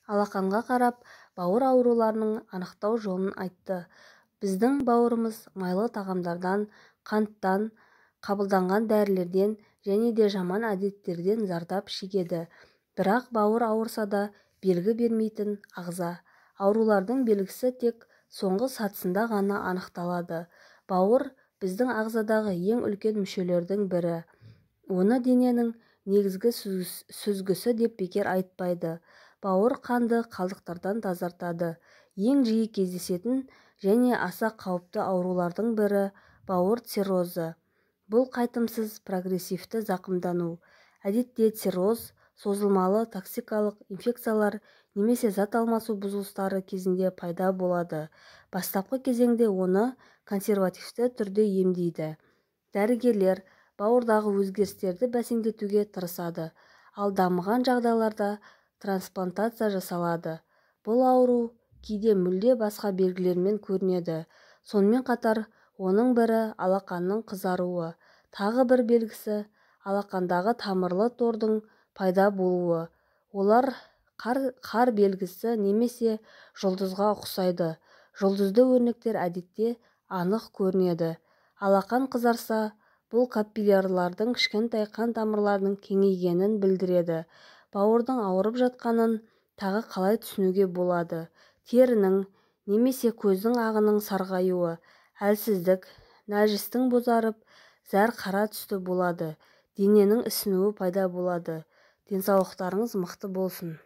алақанға қарап бауыр ауруларының анықтау жолын айтты. Біздің бауырымыз майлы тағамдардан, қанттан, қабылданған дәрілерден және де жаман әдеттерден зардап шегеді. Бірақ бауыр ауырса да белгі бермейтін ағза. Аурулардың белгісі тек соңғы сатысында ғана анықталады. Бауыр біздің ағзадағы ең үлкен мүшелердің бірі. Оны дененің негізгі сүзгісі деп бекер айтпайды. Бауыр қанды қалдықтардан тазартады. Ең жиі кездесетін және аса қауіпті аурулардың бірі бауыр циррозы. Бұл қайтымсыз прогрессивті зақымдану. Әдетте цирроз созылмалы токсикалық инфекциялар немесе зат алмасу бұзылыстары кезінде пайда болады. Бастапқы кезеңде оны консервативті түрде емдейді. Дәрігерлер бауырдағы өзгерістерді бәсеңдетуге тырысады, ал дамыған жағдайларда трансплантация жасалады. Бұл ауру кейде мүлде басқа белгілермен көрінеді. Сонымен қатар оның бірі алақанның қызаруы. Тағы бір белгісі алақандағы тамырлы тордың пайда болуы. Олар қар белгісі немесе жұлдызға ұқсайды. Жұлдызды өрнектер әдетте анық көрінеді. Алақан қызарса, бұл капиллярлардың кішкентай қан тамырларының кеңейгенін білдіреді. Бауырдың ауырып жатқанын тағы қалай түсінуге болады? Терінің немесе көздің ағының сарғаюы, әлсіздік, нәжістің бозарып, зәр қара түсті болады. Дененің ісінуі пайда болады. Денсаулықтарыңыз мықты болсын.